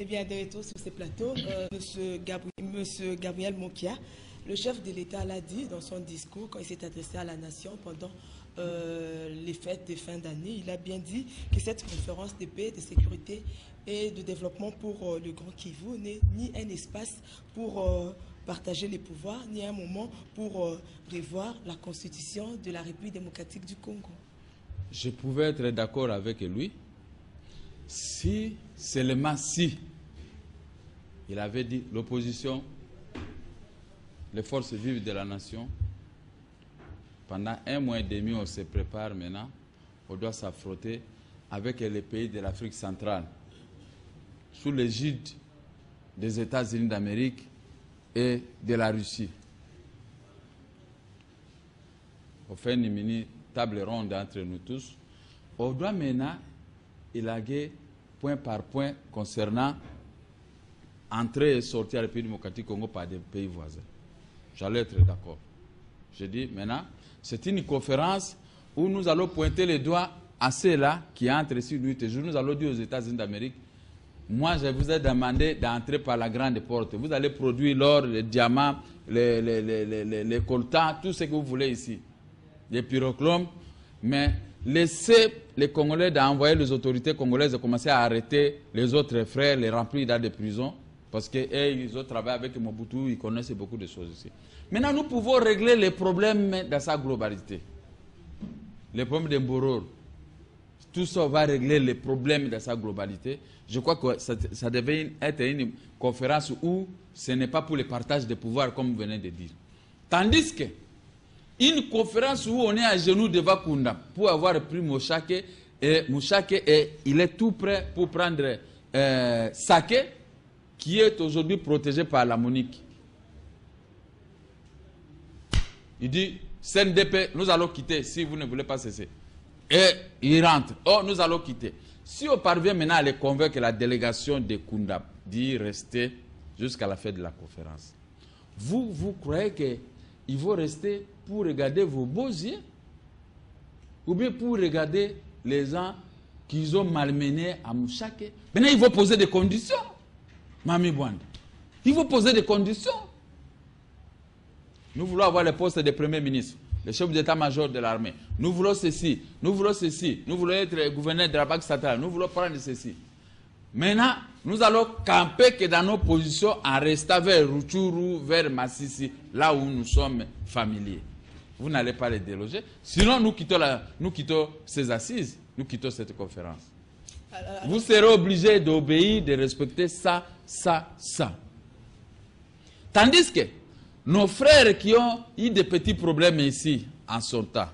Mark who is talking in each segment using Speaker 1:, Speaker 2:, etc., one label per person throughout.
Speaker 1: Eh bien, de retour sur ce plateau, Monsieur Gabriel Mokia, le chef de l'État l'a dit dans son discours quand il s'est adressé à la nation pendant les fêtes de fin d'année. Il a bien dit que cette conférence de paix, de sécurité et de développement pour le Grand Kivu n'est ni un espace pour partager les pouvoirs, ni un moment pour revoir la constitution de la République démocratique du Congo.
Speaker 2: Je pouvais être d'accord avec lui si, seulement si, il avait dit l'opposition, les forces vives de la nation, pendant 1 mois et demi, on se prépare maintenant, on doit s'affronter avec les pays de l'Afrique centrale, sous l'égide des États-Unis d'Amérique et de la Russie. On fait une mini table ronde entre nous tous. On doit maintenant élaguer point par point concernant entrer et sortir à la République démocratique du Congo par des pays voisins. J'allais être d'accord. Je dis maintenant, c'est une conférence où nous allons pointer les doigts à ceux-là qui entrent ici nuit et jour. Nous allons dire aux États-Unis d'Amérique, moi je vous ai demandé d'entrer par la grande porte. Vous allez produire l'or, les diamants, les coltans, tout ce que vous voulez ici. Les pyroclomes, mais laissez les Congolais d'envoyer les autorités congolaises de commencer à arrêter les autres frères, les remplir dans des prisons, parce qu'ils ont travaillé avec Mobutu, ils connaissent beaucoup de choses ici. Maintenant, nous pouvons régler les problèmes dans sa globalité. Les problèmes de Mbororo, tout ça va régler les problèmes dans sa globalité. Je crois que ça devait être une conférence où ce n'est pas pour le partage de pouvoir, comme vous venez de dire. Tandis que une conférence où on est à genoux devant Kunda pour avoir pris Mouchake et il est tout prêt pour prendre Saké qui est aujourd'hui protégé par la MONUC. Il dit CNDP, nous allons quitter si vous ne voulez pas cesser. Et il rentre. Oh, nous allons quitter. Si on parvient maintenant à les convaincre, la délégation de Kunda d'y rester jusqu'à la fin de la conférence, vous croyez qu'ils vont rester pour regarder vos beaux yeux ou bien pour regarder les gens qu'ils ont malmenés à Mouchake? Maintenant, ils vont poser des conditions. Mami Bwanda, ils vont poser des conditions. Nous voulons avoir le poste de Premier ministre, le chef d'état-major de l'armée. Nous voulons ceci, nous voulons ceci. Nous voulons être gouverneur de la Banque centrale. Nous voulons prendre ceci. Maintenant, nous allons camper que dans nos positions en restant vers Rutshuru, vers Massissi, là où nous sommes familiers. Vous n'allez pas les déloger. Sinon, nous quittons ces assises, nous quittons cette conférence. Vous serez obligés d'obéir, de respecter ça. Tandis que nos frères qui ont eu des petits problèmes ici, en son temps,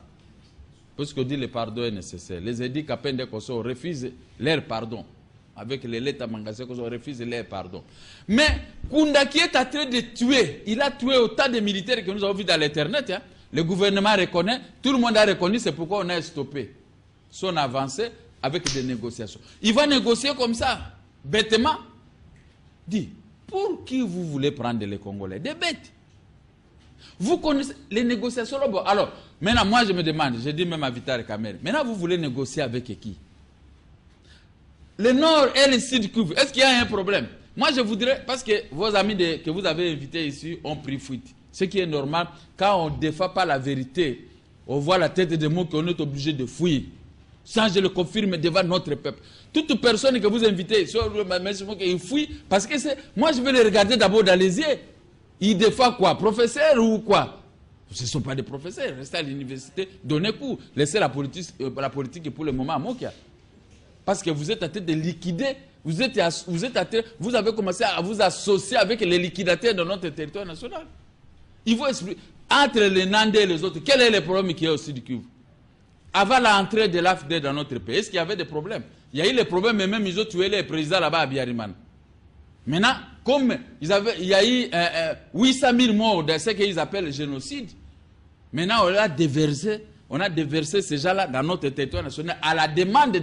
Speaker 2: parce qu'on dit que le pardon est nécessaire, les édits Kapende Koso refusent leur pardon. Avec les lettres à Mangasé Koso refusent leur pardon. Mais Kunda qui est en train de tuer, il a tué autant de militaires que nous avons vu dans l'internet. Hein. Le gouvernement reconnaît, tout le monde a reconnu, c'est pourquoi on a stoppé son avancée avec des négociations. Il va négocier comme ça, bêtement. Dit, pour qui vous voulez prendre les Congolais? Des bêtes. Vous connaissez les négociations. Bon, alors, maintenant, moi je me demande, je dis même à Vital Kamerhe, maintenant vous voulez négocier avec qui? Le Nord et le Sud Kivu, est-ce qu'il y a un problème? Moi je voudrais, parce que vos amis que vous avez invités ici ont pris fuite. Ce qui est normal, quand on ne défend pas la vérité, on voit la tête des mots qu'on est obligé de fuir. Ça, je le confirme devant notre peuple. Toute personne que vous invitez, il fuit, parce que moi je vais les regarder d'abord dans les yeux. Ils défendent quoi? Professeur ou quoi? Ce ne sont pas des professeurs. Restez à l'université, donnez cours. Laissez la politique pour le moment à Mokia. Parce que vous êtes en train de liquider. Vous avez commencé à vous associer avec les liquidateurs de notre territoire national. Il faut expliquer. Entre les Nandais et les autres, quel est le problème qu'il y a aussi du Kivu? Avant l'entrée de l'AFD dans notre pays, est-ce qu'il y avait des problèmes? Il y a eu les problèmes, mais même ils ont tué les présidents là-bas à Biariman. Maintenant, comme il y a eu 800 000 morts de ce qu'ils appellent le génocide, maintenant on a déversé ces gens-là dans notre territoire national à la demande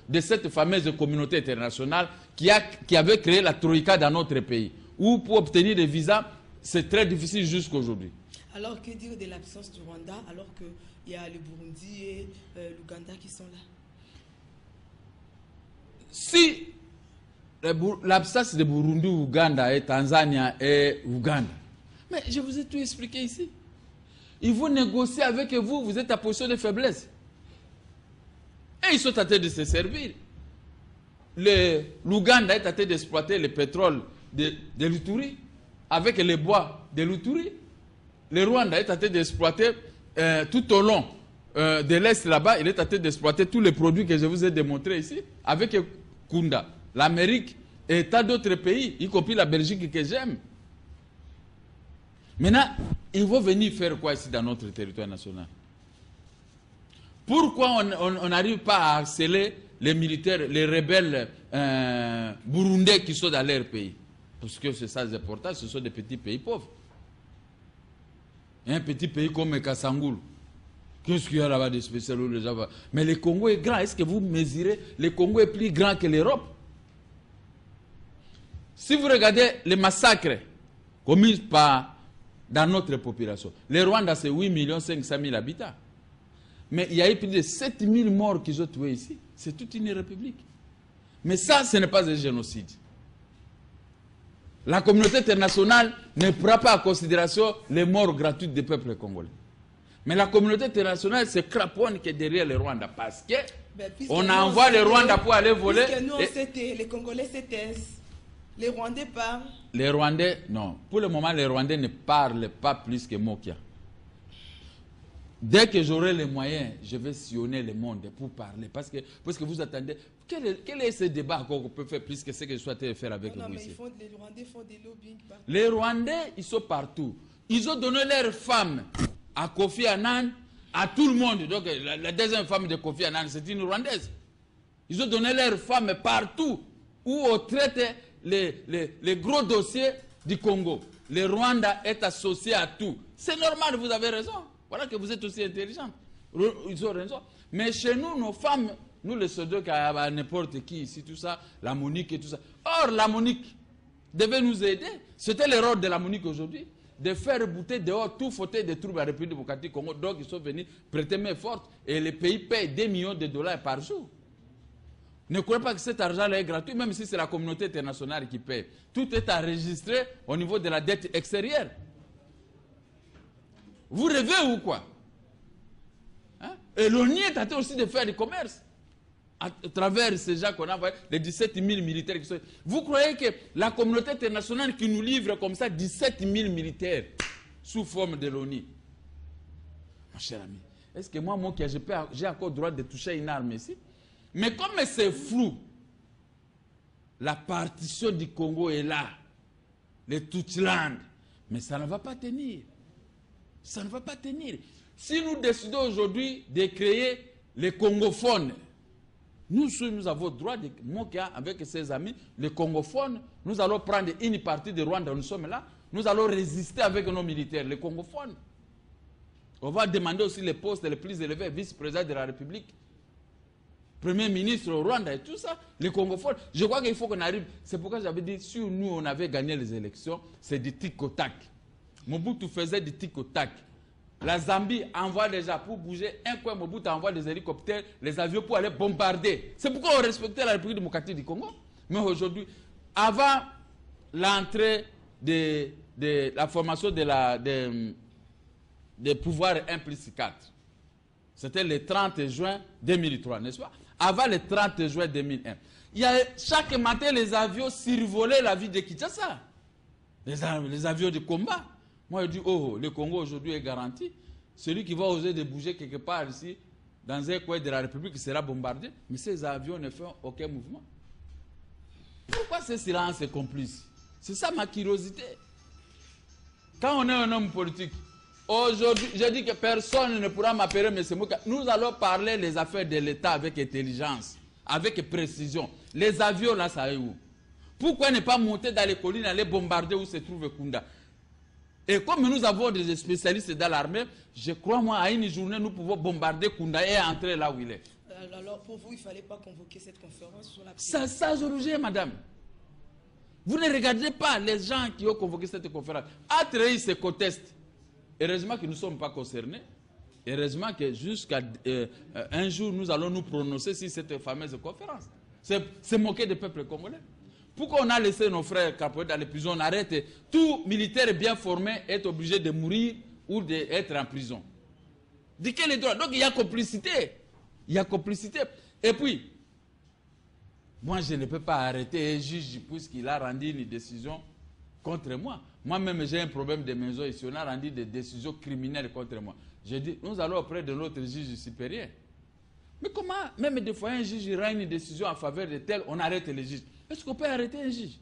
Speaker 2: de cette fameuse communauté internationale qui avait créé la Troïka dans notre pays. Où pour obtenir des visas, c'est très difficile jusqu'à aujourd'hui.
Speaker 1: Alors, que dire de l'absence du Rwanda alors qu'il y a le Burundi et l'Ouganda qui sont là?
Speaker 2: Si l'absence de Burundi, Ouganda et Tanzanie et Ouganda. Mais je vous ai tout expliqué ici. Ils vont négocier avec vous, vous êtes à position de faiblesse. Et ils sont en train de se servir. L'Ouganda est en train d'exploiter le pétrole de l'Uturi avec les bois de l'Uturi. Le Rwanda est en train d'exploiter tout au long de l'Est là-bas, il est en train d'exploiter tous les produits que je vous ai démontrés ici avec Kunda, l'Amérique et tant d'autres pays, y compris la Belgique que j'aime. Maintenant, ils vont venir faire quoi ici dans notre territoire national? Pourquoi on n'arrive pas à harceler les militaires, les rebelles burundais qui sont dans leur pays? Parce que c'est ça les importants, ce sont des petits pays pauvres. Un petit pays comme Kassangoul, qu'est-ce qu'il y a là-bas de spécial? Mais le Congo est grand. Est-ce que vous mesurez? Le Congo est plus grand que l'Europe. Si vous regardez les massacres commis dans notre population, le Rwanda c'est 8 500 000 habitants. Mais il y a eu plus de 7 000 morts qu'ils ont tués ici. C'est toute une république. Mais ça, ce n'est pas un génocide. La communauté internationale ne prend pas en considération les morts gratuites des peuples congolais. Mais la communauté internationale se craponne que derrière le Rwanda parce que on envoie le Rwanda pour aller voler.
Speaker 1: Puisque nous, les Congolais se taisent. Les Rwandais parlent.
Speaker 2: Les Rwandais, non. Pour le moment, les Rwandais ne parlent pas plus que Mokia. Dès que j'aurai les moyens, je vais sillonner le monde pour parler. Parce que vous attendez. Quel est ce débat qu'on peut faire plus que ce que je souhaitais faire avec vous ici?
Speaker 1: Les Rwandais font des lobbying.
Speaker 2: Les Rwandais, ils sont partout. Ils ont donné leurs femmes à Kofi Annan, à tout le monde. Donc la deuxième femme de Kofi Annan, c'est une Rwandaise. Ils ont donné leurs femmes partout où on traite les gros dossiers du Congo. Le Rwanda est associé à tout. C'est normal, vous avez raison. Voilà que vous êtes aussi intelligent. Ils ont raison. Mais chez nous, nos femmes, nous les soldats, à n'importe qui ici, tout ça, la Monique et tout ça. Or, la Monique devait nous aider. C'était le rôle de la Monique aujourd'hui, de faire bouter dehors tout fauteuil des troupes à la République démocratique du Congo. Donc, ils sont venus prêter main forte et les pays payent des millions de dollars par jour. Ne croyez pas que cet argent-là est gratuit, même si c'est la communauté internationale qui paye. Tout est enregistré au niveau de la dette extérieure. Vous rêvez ou quoi? Hein? Et l'ONU est en train aussi de faire du commerce. À travers ces gens qu'on a envoyés, les 17 000 militaires qui sont... Vous croyez que la communauté internationale qui nous livre comme ça 17 000 militaires sous forme de l'ONU? Mon cher ami, est-ce que moi j'ai encore le droit de toucher une arme ici? Mais comme c'est flou, la partition du Congo est là, le Tutland, mais ça ne va pas tenir. Ça ne va pas tenir. Si nous décidons aujourd'hui de créer les congophones, nous avons le droit, Mokia avec ses amis, les congophones, nous allons prendre une partie de Rwanda, nous sommes là, nous allons résister avec nos militaires, les congophones. On va demander aussi les postes les plus élevés, vice-président de la République, premier ministre au Rwanda et tout ça, les congophones. Je crois qu'il faut qu'on arrive. C'est pourquoi j'avais dit, si nous on avait gagné les élections, c'est du tic au tac. Mobutu faisait du tic au tac. La Zambie envoie déjà pour bouger un coin, Mobutu envoie des hélicoptères, les avions pour aller bombarder. C'est pourquoi on respectait la République démocratique du Congo. Mais aujourd'hui, avant l'entrée de la formation des pouvoirs 1+4, c'était le 30 juin 2003, n'est-ce pas? Avant le 30 juin 2001. Chaque matin, les avions survolaient la ville de Kinshasa. Les avions de combat. Moi, je dis, oh, le Congo aujourd'hui est garanti. Celui qui va oser de bouger quelque part ici, dans un coin de la République, sera bombardé. Mais ces avions ne font aucun mouvement. Pourquoi ce silence est complice? C'est ça ma curiosité. Quand on est un homme politique, aujourd'hui, je dis que personne ne pourra m'appeler M. Mouka. Nous allons parler les affaires de l'État avec intelligence, avec précision. Les avions, là, ça est où? Pourquoi ne pas monter dans les collines, aller bombarder où se trouve Kunda? Et comme nous avons des spécialistes dans l'armée, je crois, moi, à une journée, nous pouvons bombarder Kunda et entrer là où il est.
Speaker 1: Alors, pour vous, il ne fallait pas convoquer cette conférence sur la...
Speaker 2: Ça, je rougis, madame. Vous ne regardez pas les gens qui ont convoqué cette conférence. Atreus se conteste. Heureusement que nous ne sommes pas concernés. Heureusement que jusqu'à un jour, nous allons nous prononcer sur cette fameuse conférence. C'est moquer des peuples congolais. Pourquoi on a laissé nos frères capoter dans les prisons? On arrête. Tout militaire bien formé est obligé de mourir ou d'être en prison. De quel droit? Donc il y a complicité. Il y a complicité. Et puis, moi je ne peux pas arrêter un juge puisqu'il a rendu une décision contre moi. Moi-même j'ai un problème de maison ici. On a rendu des décisions criminelles contre moi. J'ai dit, nous allons auprès de notre juge supérieur. Mais comment, même des fois, un juge rend une décision en faveur de tel, on arrête le juge. Est-ce qu'on peut arrêter un juge?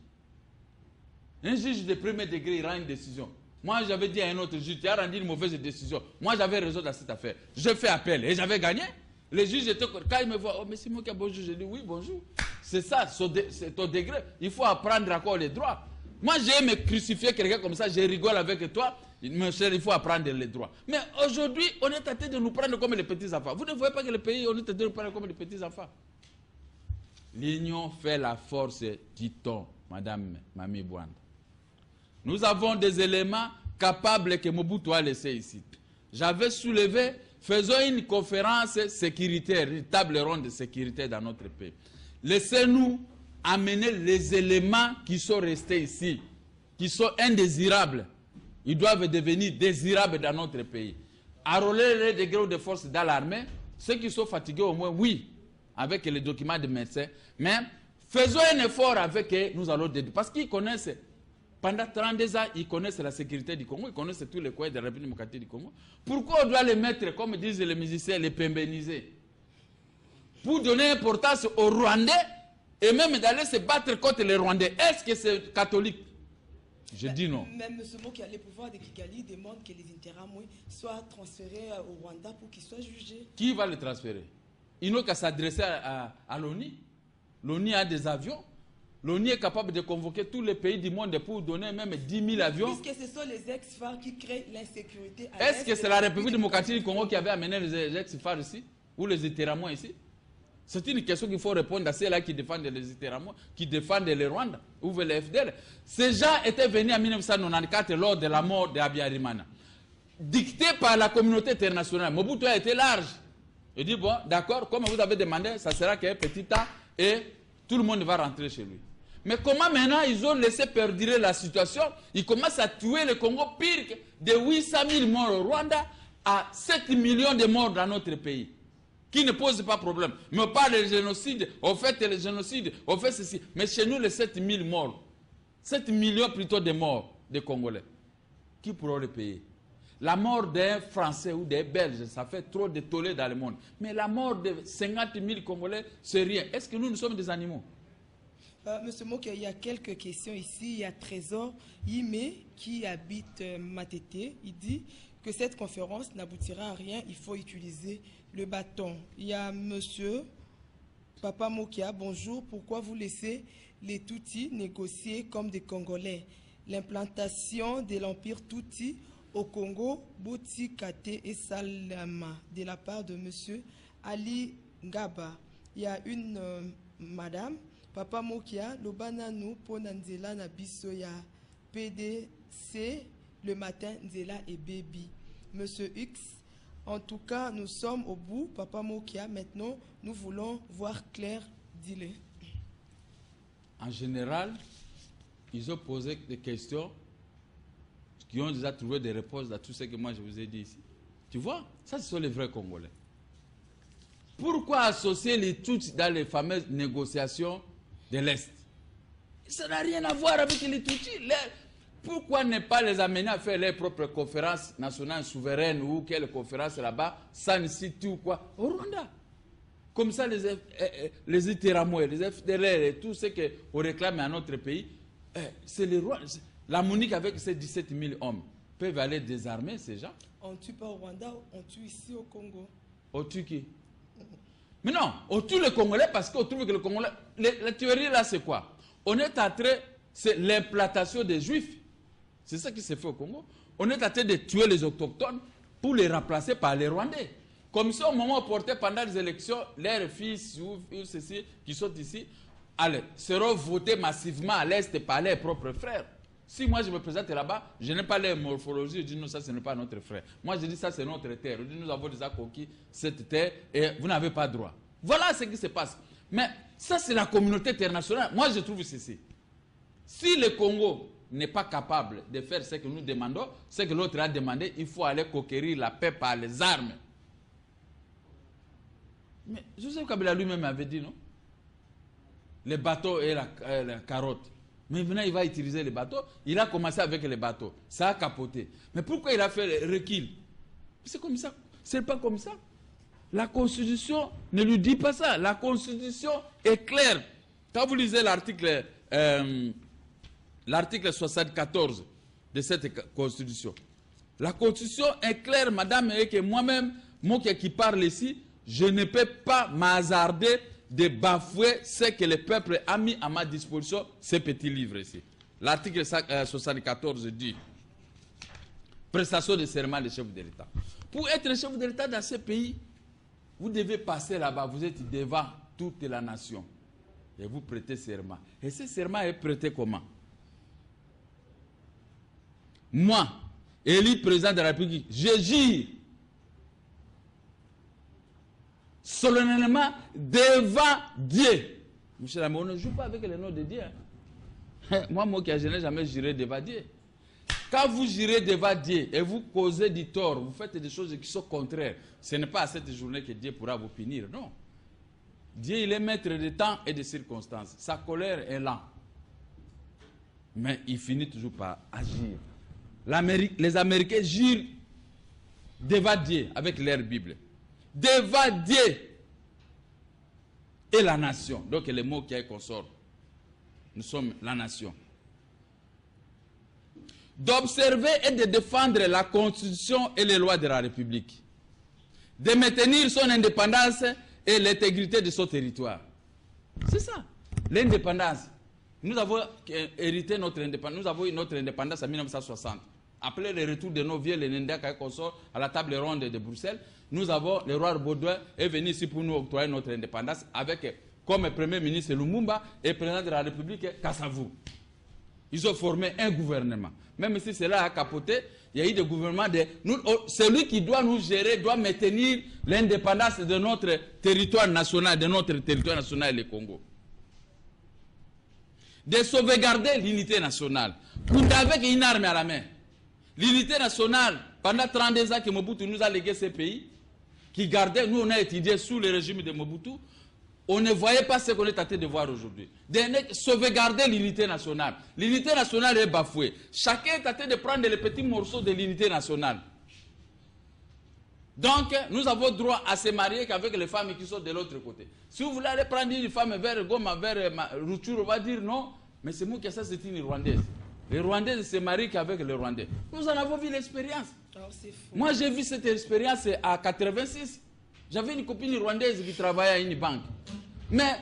Speaker 2: Un juge de premier degré, il rend une décision. Moi, j'avais dit à un autre juge, tu as rendu une mauvaise décision. Moi, j'avais raison dans cette affaire. Je fais appel et j'avais gagné. Les juges étaient, quand ils me voient, oh, mais c'est moi qui ai bonjour. Je dis, oui, bonjour. C'est ça, c'est ton degré. Il faut apprendre encore les droits. Moi, j'ai me crucifier quelqu'un comme ça, je rigole avec toi. Mon cher, il faut apprendre les droits. Mais aujourd'hui, on est tenté de nous prendre comme les petits enfants. Vous ne voyez pas que le pays, on est tenté de nous prendre comme les petits enfants. L'union fait la force, dit-on, Madame Mami Bouanda. Nous avons des éléments capables que Mobutu a laissés ici. J'avais soulevé, faisons une conférence sécuritaire, une table ronde de sécurité dans notre pays. Laissez-nous amener les éléments qui sont restés ici, qui sont indésirables. Ils doivent devenir désirables dans notre pays. Enrôler les degrés de force dans l'armée, ceux qui sont fatigués au moins, oui, avec les documents de médecins, mais faisons un effort avec eux, nous allons déduire. Parce qu'ils connaissent, pendant 32 ans, ils connaissent la sécurité du Congo, ils connaissent tous les coins de la République démocratique du Congo. Pourquoi on doit les mettre, comme disent les musiciens, les pémbéniser? Pour donner importance aux Rwandais et même d'aller se battre contre les Rwandais. Est-ce que c'est catholique? Je dis non.
Speaker 1: Même M. Mokia, les pouvoirs de Kigali demandent que les Interamwe soient transférés au Rwanda pour qu'ils soient jugés.
Speaker 2: Qui va les transférer? Ils n'ont qu'à s'adresser à l'ONU. L'ONU a des avions. L'ONU est capable de convoquer tous les pays du monde pour donner même 10 000 avions.
Speaker 1: Puisque ce sont les ex-FARC qui créent l'insécurité.
Speaker 2: Est-ce que c'est la République démocratique du Congo qui avait amené les ex-FARC ici? Ou les Interamwe ici? C'est une question qu'il faut répondre à ceux-là qui défendent les Interamwe, qui défendent les Rwandais, ou les FDL. Ces gens étaient venus en 1994 lors de la mort d'Abiyarimana. Dicté par la communauté internationale. Mobutu a été large. Il dit, bon, d'accord, comme vous avez demandé, ça sera qu'un petit temps et tout le monde va rentrer chez lui. Mais comment maintenant ils ont laissé perdurer la situation? Ils commencent à tuer le Congo pire que de 800 000 morts au Rwanda à 7 millions de morts dans notre pays. Qui ne pose pas problème. Mais on parle de génocide, on fait le génocide, on fait ceci. Mais chez nous, les 7 000 morts, 7 millions plutôt de morts de Congolais, qui pourront les payer? La mort d'un Français ou d'un Belge, ça fait trop de tollé dans le monde. Mais la mort de 50 000 Congolais, c'est rien. Est-ce que nous sommes des animaux?
Speaker 1: Monsieur Mokia, il y a quelques questions ici. Il y a Trésor Yime qui habite Matete. Il dit que cette conférence n'aboutira à rien. Il faut utiliser le bâton. Il y a monsieur Papa Mokia. Bonjour. Pourquoi vous laissez les Tutsis négocier comme des Congolais? L'implantation de l'Empire Tutsi au Congo, Boti Kate et Salama, de la part de monsieur Ali Ngaba. Il y a une madame, Papa Mokia, Lobana nou Ponanzela na biso ya PDC, le matin Nzela et Baby. Monsieur X, en tout cas, nous sommes au bout, Papa Mokia. Maintenant, nous voulons voir clair, dis-le.
Speaker 2: En général, ils ont posé des questions qui ont déjà trouvé des réponses à tout ce que moi je vous ai dit ici. Tu vois, ça ce sont les vrais Congolais. Pourquoi associer les Tutsis dans les fameuses négociations de l'Est? Ça n'a rien à voir avec les Tutsis. Pourquoi ne pas les amener à faire leurs propres conférences nationales souveraines ou quelle conférence là-bas, San City ou quoi, au Rwanda? Comme ça, les Interamwe, les FDLR et tout ce qu'on réclame à notre pays, c'est les Rwandais. La Monique avec ses 17 000 hommes peuvent aller désarmer ces gens.
Speaker 1: On ne tue pas au Rwanda, on tue ici au Congo.
Speaker 2: On tue qui? Mais non, on tue les Congolais parce qu'on trouve que le Congolais... La théorie là, c'est quoi? On est en train... C'est l'implantation des Juifs. C'est ça qui s'est fait au Congo. On est en train de tuer les autochtones pour les remplacer par les Rwandais. Comme ça, au moment où porté pendant les élections, leurs fils ou ceci qui sont ici, allez, seront votés massivement à l'Est par leurs propres frères. Si moi je me présente là-bas, je n'ai pas les morphologies, je dis non, ça ce n'est pas notre frère. Moi je dis ça c'est notre terre. Je dis nous avons déjà conquis cette terre et vous n'avez pas droit. Voilà ce qui se passe. Mais ça c'est la communauté internationale. Moi je trouve ceci. Si le Congo n'est pas capable de faire ce que nous demandons, ce que l'autre a demandé, il faut aller conquérir la paix par les armes. Mais Joseph Kabila lui-même avait dit, non? Les bateaux et la carotte. Mais maintenant, il va utiliser les bateaux. Il a commencé avec les bateaux. Ça a capoté. Mais pourquoi il a fait le recul? C'est comme ça. C'est pas comme ça. La Constitution ne lui dit pas ça. La Constitution est claire. Quand vous lisez l'article 74 de cette Constitution, la Constitution est claire, madame, et que moi-même, moi qui parle ici, je ne peux pas m'hasarder de bafouer ce que le peuple a mis à ma disposition, ces petits livres ici. L'article 74 dit prestation de serment des chefs de l'État. Pour être chef de l'État dans ce pays, vous devez passer là-bas, vous êtes devant toute la nation. Et vous prêtez serment. Et ce serment est prêté comment? Moi, élu président de la République, je jure solennellement devant Dieu. Michel Amé, on ne joue pas avec le nom de Dieu. Hein. Moi, je n'ai jamais juré devant Dieu. Quand vous jurez devant Dieu et vous causez du tort, vous faites des choses qui sont contraires, ce n'est pas à cette journée que Dieu pourra vous punir, non. Dieu, il est maître de temps et de circonstances. Sa colère est lente. Mais il finit toujours par agir. Les Américains jurent devant Dieu avec leur Bible. Devant Dieu et la nation. Donc les mots qui consort. Nous sommes la nation. D'observer et de défendre la Constitution et les lois de la République. De maintenir son indépendance et l'intégrité de son territoire. C'est ça, l'indépendance. Nous avons hérité notre indépendance. Nous avons eu notre indépendance en 1960. Après le retour de nos vieux, les Ndaka et consorts, à la table ronde de Bruxelles, nous avons, le roi Baudouin est venu ici pour nous octroyer notre indépendance avec comme premier ministre Lumumba et président de la République Kassavou. Ils ont formé un gouvernement. Même si cela a capoté, il y a eu des gouvernements celui qui doit nous gérer doit maintenir l'indépendance de notre territoire national, le Congo. De sauvegarder l'unité nationale. Avec une arme à la main. L'unité nationale, pendant 32 ans que Mobutu nous a légué ces pays, qui gardaient, nous on a étudié sous le régime de Mobutu, on ne voyait pas ce qu'on est tenté de voir aujourd'hui. Sauvegarder l'unité nationale. L'unité nationale est bafouée. Chacun est tenté de prendre les petits morceaux de l'unité nationale. Donc, nous avons droit à se marier qu'avec les femmes qui sont de l'autre côté. Si vous voulez aller prendre une femme vers Goma, vers Rutshuru, on va dire non, mais c'est moi qui ça, c'est une Rwandaise. Les Rwandaises se marient qu'avec les Rwandais. Nous en avons vu l'expérience. Moi, j'ai vu cette expérience à 86. J'avais une copine rwandaise qui travaillait à une banque. Mais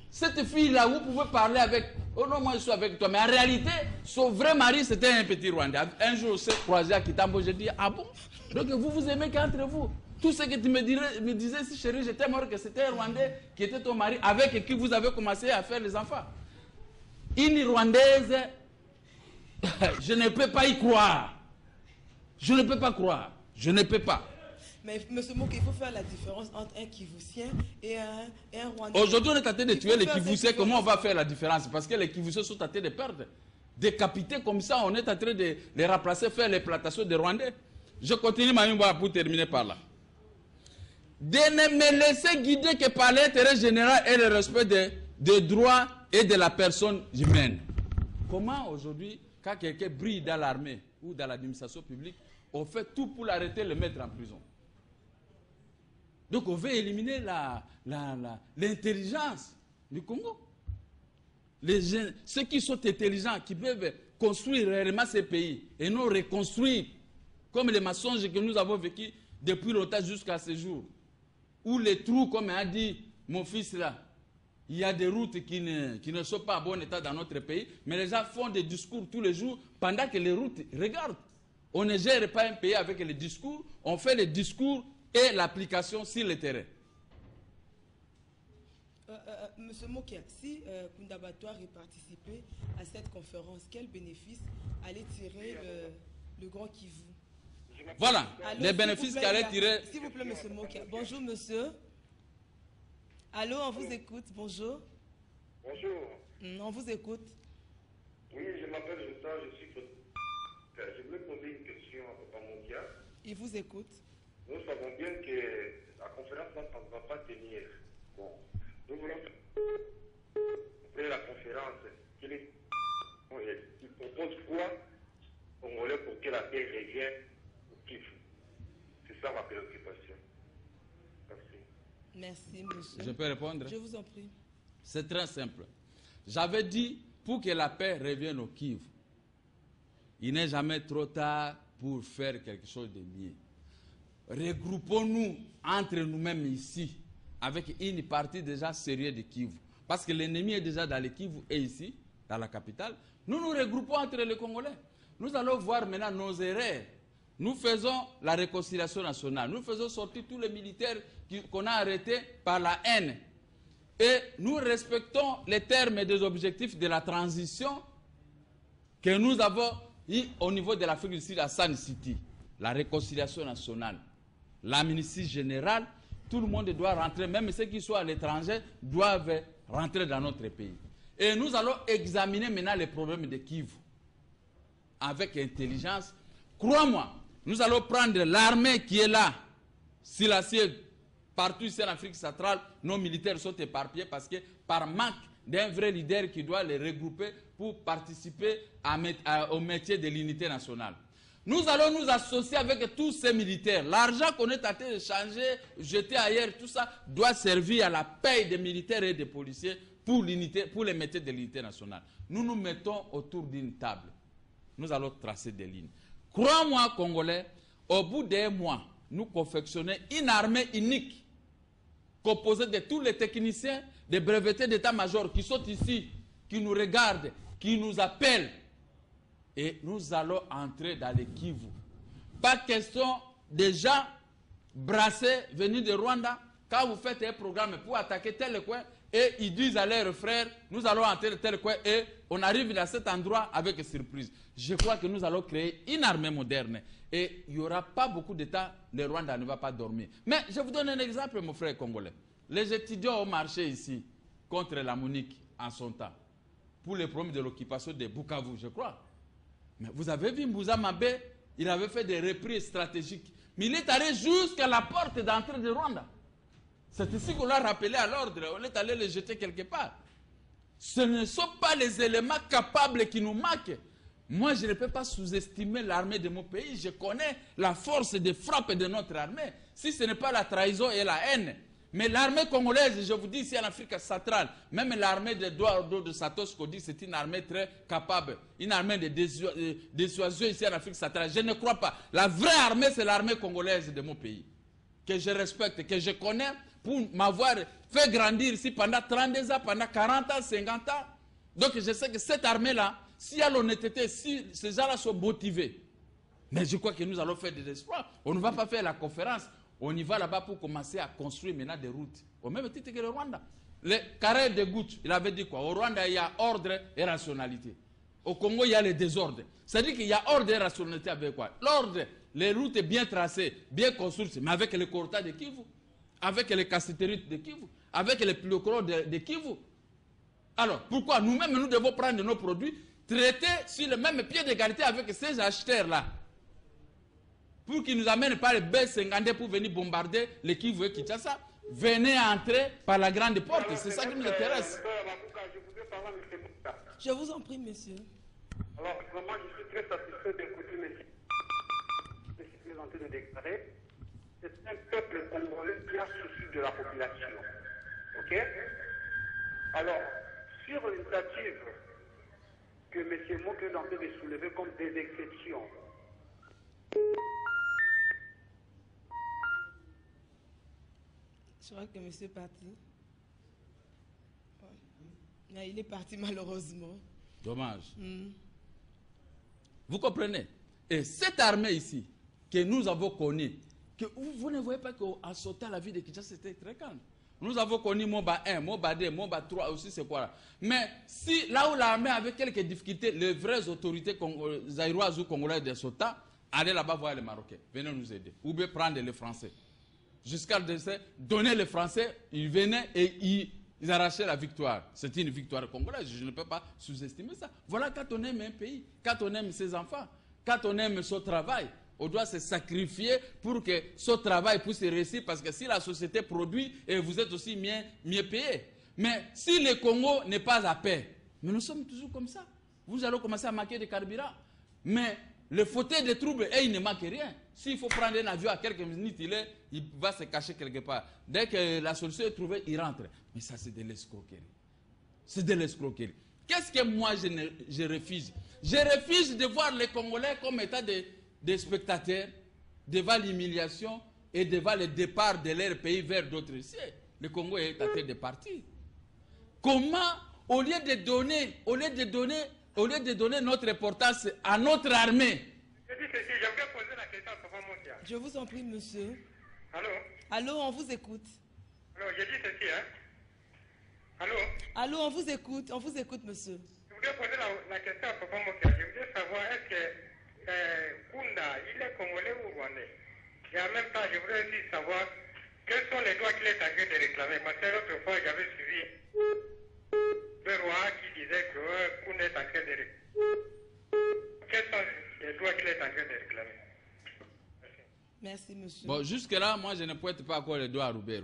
Speaker 2: cette fille-là, vous pouvez parler avec... Oh non, moi je suis avec toi. Mais en réalité, son vrai mari, c'était un petit Rwandais. Un jour, on s'est croisé à Kitambo. J'ai dit, ah bon? Donc vous vous aimez qu'entre vous. Tout ce que tu me disais, si chérie, j'étais mort, que c'était un Rwandais qui était ton mari, avec qui vous avez commencé à faire les enfants. Une Rwandaise, je ne peux pas y croire. Je ne peux pas croire. Je ne peux pas.
Speaker 1: Mais M. Moké, il faut faire la différence entre un Kivoussien et un Rwandais.
Speaker 2: Aujourd'hui, on est tenté de tuer les Kivoussiens. Comment on va faire la différence? Parce que les Kivoussiens sont tentés de perdre. Décapités comme ça, on est en train de les remplacer, faire les plantations des Rwandais. Je continue ma pour terminer par là. De ne me laisser guider que par l'intérêt général et le respect des droits et de la personne humaine. Comment aujourd'hui, quand quelqu'un brille dans l'armée ou dans l'administration publique, on fait tout pour l'arrêter et le mettre en prison? Donc on veut éliminer l'intelligence du Congo. Ceux qui sont intelligents, qui peuvent construire réellement ces pays et non reconstruire comme les mensonges que nous avons vécus depuis longtemps jusqu'à ce jour. Où les trous, comme a dit mon fils là, il y a des routes qui ne sont pas en bon état dans notre pays, mais les gens font des discours tous les jours pendant que les routes regardent. On ne gère pas un pays avec les discours, on fait les discours et l'application sur le terrain.
Speaker 1: Monsieur Mokia, si Kundabatouar est participé à cette conférence, quel bénéfice allait tirer le Grand Kivu?
Speaker 2: Voilà, les bénéfices qu'allait tirer...
Speaker 1: S'il vous plaît, monsieur Mokia. Bonjour, monsieur. Allô, on vous écoute. Bonjour.
Speaker 3: Bonjour.
Speaker 1: On vous écoute.
Speaker 3: Oui, je m'appelle Jota, je suis... Je voulais poser une question à Papa Mokia.
Speaker 1: Il vous écoute.
Speaker 3: Nous savons bien que la conférence ne va pas tenir. Bon, nous voulons faire la conférence. Il propose quoi aux Congolais pour que la paix revienne au Kivu? C'est ça ma préoccupation. Merci.
Speaker 1: Merci, monsieur.
Speaker 2: Je peux répondre?
Speaker 1: Je vous en prie.
Speaker 2: C'est très simple. J'avais dit, pour que la paix revienne au Kivu, il n'est jamais trop tard pour faire quelque chose de mieux. Regroupons-nous entre nous-mêmes ici, avec une partie déjà sérieuse de Kivu. Parce que l'ennemi est déjà dans le Kivu et ici, dans la capitale. Nous nous regroupons entre les Congolais. Nous allons voir maintenant nos erreurs. Nous faisons la réconciliation nationale. Nous faisons sortir tous les militaires qu'on a arrêtés par la haine. Et nous respectons les termes et des objectifs de la transition que nous avons eu au niveau de l'Afrique du Sud à Sun City. La réconciliation nationale. L'amnistie générale, tout le monde doit rentrer, même ceux qui sont à l'étranger doivent rentrer dans notre pays. Et nous allons examiner maintenant les problèmes de Kivu avec intelligence. Crois-moi, nous allons prendre l'armée qui est là, silencieuse, partout ici en Afrique centrale. Nos militaires sont éparpillés parce que par manque d'un vrai leader qui doit les regrouper pour participer au métier de l'unité nationale. Nous allons nous associer avec tous ces militaires. L'argent qu'on est en train de changer, jeter ailleurs, tout ça, doit servir à la paye des militaires et des policiers pour les métiers de l'unité nationale. Nous nous mettons autour d'une table. Nous allons tracer des lignes. Crois-moi, Congolais, au bout d'un mois, nous confectionnons une armée unique, composée de tous les techniciens, des brevetés d'état-major qui sont ici, qui nous regardent, qui nous appellent. Et nous allons entrer dans les Kivu. Pas question de gens brassés, venus de Rwanda, quand vous faites un programme pour attaquer tel coin, et ils disent à leurs frères, nous allons entrer dans tel coin, et on arrive à cet endroit avec surprise. Je crois que nous allons créer une armée moderne. Et il n'y aura pas beaucoup d'États, le Rwanda ne va pas dormir. Mais je vous donne un exemple, mon frère congolais. Les étudiants ont marché ici contre la Monique en son temps, pour les problèmes de l'occupation de Bukavu, je crois. Mais vous avez vu Mbouza Mabé, il avait fait des reprises stratégiques. Mais il est allé jusqu'à la porte d'entrée de Rwanda. C'est ici qu'on l'a rappelé à l'ordre. On est allé les jeter quelque part. Ce ne sont pas les éléments capables qui nous manquent. Moi, je ne peux pas sous-estimer l'armée de mon pays. Je connais la force de frappe de notre armée. Si ce n'est pas la trahison et la haine. Mais l'armée congolaise, je vous dis ici en Afrique centrale, même l'armée d'Eduardo de Santos dit c'est une armée très capable. Une armée de dissuasion ici en Afrique centrale. Je ne crois pas. La vraie armée, c'est l'armée congolaise de mon pays. Que je respecte, que je connais pour m'avoir fait grandir ici pendant 32 ans, pendant 40 ans, 50 ans. Donc je sais que cette armée-là, s'il y a l'honnêteté, si ces gens-là sont motivés, mais je crois que nous allons faire des espoirs. On ne va pas faire la conférence. On y va là-bas pour commencer à construire maintenant des routes. Au même titre que le Rwanda. Le carré de gouttes, il avait dit quoi? Au Rwanda, il y a ordre et rationalité. Au Congo, il y a le désordre. C'est-à-dire qu'il y a ordre et rationalité avec quoi? L'ordre, les routes bien tracées, bien construites, mais avec les quotas de Kivu, avec les cassiteries de Kivu, avec les plyochrons de Kivu. Alors, pourquoi nous-mêmes, nous devons prendre nos produits, traiter sur le même pied d'égalité avec ces acheteurs-là, pour qu'ils nous amènent par le B-52 pour venir bombarder les Kivu et Kinshasa? Venez entrer par la grande porte, c'est ça qui nous intéresse.
Speaker 1: Je vous en prie, monsieur.
Speaker 3: Alors, vraiment, je suis très satisfait d'écouter monsieur qui est en train de déclarer. C'est un peuple congolais qui a souci de la population. Ok? Alors, sur l'initiative que M. Moké est en train de soulever comme des exceptions,
Speaker 1: je crois que monsieur est parti. Ouais. Il est parti malheureusement.
Speaker 2: Dommage. Vous comprenez? Et cette armée ici, que nous avons connue, que vous ne voyez pas qu'en sautant la ville de Kinshasa, c'était très calme. Nous avons connu Moba 1, Moba 2, Moba 3 aussi, c'est quoi là? Mais si là où l'armée avait quelques difficultés, les vraies autorités zaïroises ou congolaises de Sota, allez là-bas voir les Marocains, venez nous aider. Ou bien prendre les Français. Jusqu'à donner les Français, ils venaient et ils Ils arrachaient la victoire. C'est une victoire congolaise. Je ne peux pas sous-estimer ça. Voilà quand on aime un pays, quand on aime ses enfants, quand on aime son travail. On doit se sacrifier pour que ce travail puisse réussir, parce que si la société produit, et vous êtes aussi mieux payé. Mais si le Congo n'est pas à paix, mais nous sommes toujours comme ça. Vous allez commencer à manquer de carburant. Mais le fauteuil de trouble, il ne manque rien. S'il faut prendre un avion à quelques minutes, il va se cacher quelque part. Dès que la solution est trouvée, il rentre. Mais ça, c'est de l'escroquerie. C'est de l'escroquerie. Qu'est-ce que moi, je refuse? Je refuse de voir les Congolais comme état des spectateurs devant l'humiliation et devant le départ de leur pays vers d'autres cieux. Le Congo est à tête de parti. Comment, au lieu de donner notre importance à notre armée?
Speaker 3: J'aimerais poser la question à Papa Mokia.
Speaker 1: Je vous en prie, monsieur.
Speaker 3: Allô?
Speaker 1: Allô, on vous écoute.
Speaker 3: Alors, j'ai dit ceci, hein? Allô?
Speaker 1: Allô, on vous écoute, monsieur.
Speaker 3: Je voudrais poser la question à Papa Mokia. Je voudrais savoir, est-ce que Kunda, il est congolais ou rwandais? Et en même temps, je voudrais aussi savoir quels sont les droits qu'il est en train de réclamer. Parce que l'autre fois, j'avais suivi le roi qui disait que Kunda est en train de réclamer. Quels sont les droits qu'il est en train de réclamer?
Speaker 1: Merci, monsieur.
Speaker 2: Bon, jusque-là, moi, je ne pointe pas encore les doigts à Roubaix.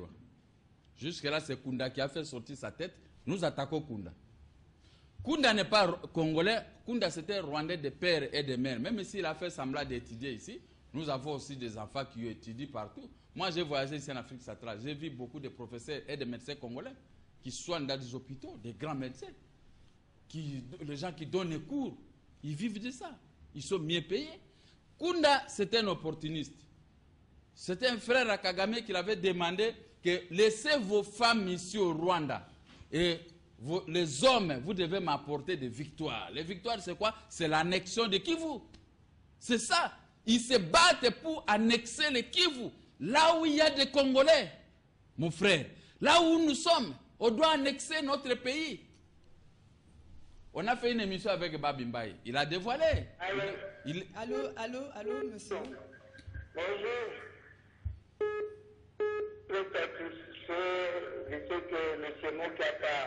Speaker 2: Jusque-là, c'est Kunda qui a fait sortir sa tête. Nous attaquons Kunda. Kunda n'est pas congolais. Kunda, c'était rwandais de père et de mère. Même s'il a fait semblant d'étudier ici, nous avons aussi des enfants qui étudient partout. Moi, j'ai voyagé ici en Afrique centrale. J'ai vu beaucoup de professeurs et de médecins congolais qui soignent dans des hôpitaux, des grands médecins. Les gens qui donnent les cours, ils vivent de ça. Ils sont mieux payés. Kunda, c'était un opportuniste. C'était un frère à Kagame qui l'avait demandé que laissez vos femmes ici au Rwanda. Et les hommes, vous devez m'apporter des victoires. Les victoires, c'est quoi? C'est l'annexion de Kivu. C'est ça. Ils se battent pour annexer le Kivu. Là où il y a des Congolais, mon frère. Là où nous sommes, on doit annexer notre pays. On a fait une émission avec Babi Mbaye. Il a dévoilé.
Speaker 1: Allô, monsieur.
Speaker 3: Bonjour. Je sais que M. Mokata,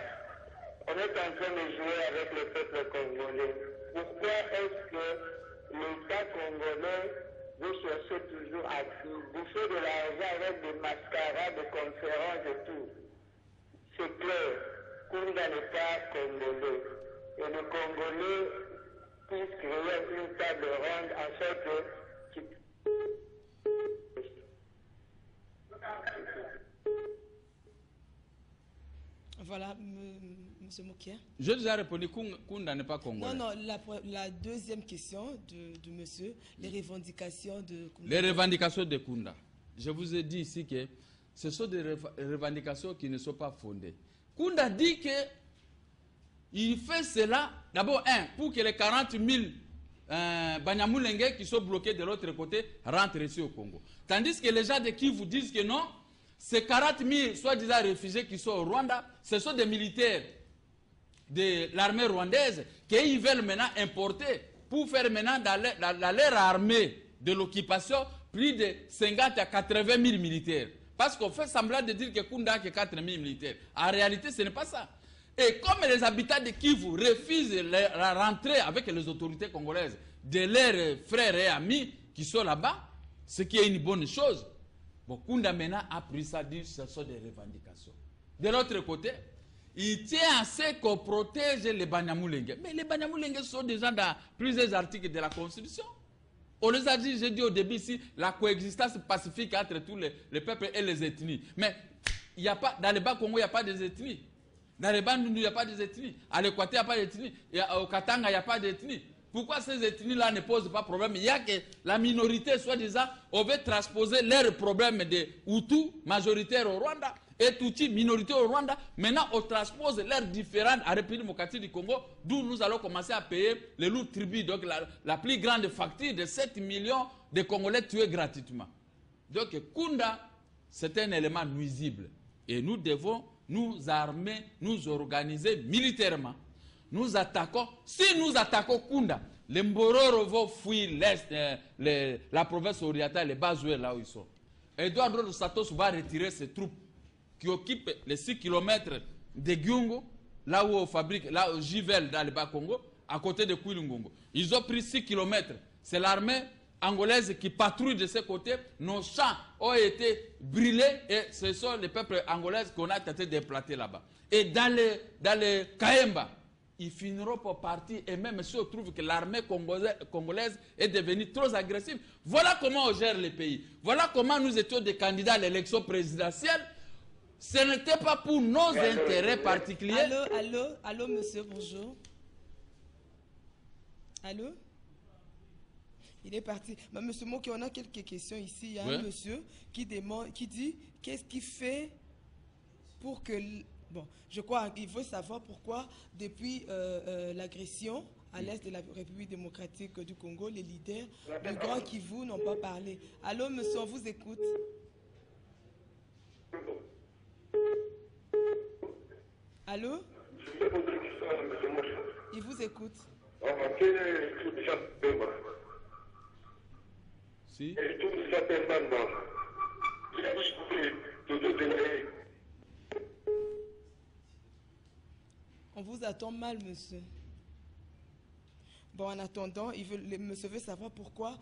Speaker 3: on est en train de jouer avec le peuple congolais. Pourquoi est-ce que l'État congolais veut chercher toujours à bouffer de l'argent avec des mascarades, des conférences et tout? C'est clair, Kunda n'est pas congolais. Et le Congolais puisse créer une table ronde en sorte que...
Speaker 1: Voilà, monsieur Mokia.
Speaker 2: Je déjà répondu, Kunda n'est pas congolais.
Speaker 1: Non, la deuxième question de monsieur, les revendications de Kunda.
Speaker 2: Les revendications de Kunda. Je vous ai dit ici que ce sont des revendications qui ne sont pas fondées. Kunda dit que il fait cela, d'abord, pour que les 40 000 Banyamulenge qui sont bloqués de l'autre côté rentrent ici au Congo. Tandis que les gens de qui vous disent que non, ces 40 000 soi-disant réfugiés qui sont au Rwanda, ce sont des militaires de l'armée rwandaise qu'ils veulent maintenant importer pour faire maintenant dans leur armée de l'occupation plus de 50 à 80 000 militaires. Parce qu'on fait semblant de dire que Kunda a que 4 000 militaires. En réalité, ce n'est pas ça. Et comme les habitants de Kivu refusent la rentrée avec les autorités congolaises de leurs frères et amis qui sont là-bas, ce qui est une bonne chose, bon, Kunda maintenant a pris ça, dit que ce sont des revendications. De l'autre côté, il tient à ce qu'on protège les Banyamulenge. Mais les Banyamulenge sont déjà dans plusieurs articles de la Constitution. On les a dit, j'ai dit au début ici, la coexistence pacifique entre tous les peuples et les ethnies. Mais il y a pas, dans le Bas-Congo, il n'y a pas des ethnies. Dans les Bandundu, il n'y a pas d'ethnie. À l'Équateur, il n'y a pas d'ethnie. Au Katanga, il n'y a pas d'ethnie. Pourquoi ces ethnies-là ne posent pas de problème? Il y a que la minorité, soi-disant, on veut transposer leurs problèmes de Hutus, majoritaires au Rwanda, et Tutsi, minorité au Rwanda. Maintenant, on transpose leurs différentes à la République démocratique du Congo, d'où nous allons commencer à payer les lourds tribus. Donc, la plus grande facture de 7 millions de Congolais tués gratuitement. Donc, Kunda, c'est un élément nuisible. Et nous devons nous armer, nous organiser militairement. Nous attaquons. Si nous attaquons Kunda, les Mbororo vont fuir la province orientale, les bases là où ils sont. Eduardo dos Santos va retirer ses troupes qui occupent les 6 km de Gyungo, là où on fabrique, là où Jivel dans le Bas-Congo, à côté de Kouilungongo. Ils ont pris 6 km. C'est l'armée angolaise qui patrouille de ce côté. Nos champs ont été brûlés et ce sont les peuples angolais qu'on a tenté d'éclater là-bas. Et dans les Kaemba, ils finiront par partir. Et même si on trouve que l'armée congolaise est devenue trop agressive, voilà comment on gère les pays. Voilà comment nous étions des candidats à l'élection présidentielle. Ce n'était pas pour nos intérêts particuliers.
Speaker 1: Allô, monsieur, bonjour. Allô? Il est parti. Mais monsieur Moki, on a quelques questions ici. Il y a un monsieur qui dit qu'est-ce qui fait pour que... Bon, je crois qu'il veut savoir pourquoi, depuis l'agression à l'est de la République démocratique du Congo, les leaders du Grand Kivu n'ont pas parlé. Allô, monsieur, on vous écoute. Allô? Il vous écoute.
Speaker 2: Si.
Speaker 1: On vous attend mal, monsieur. Bon, en attendant, le monsieur veut savoir pourquoi,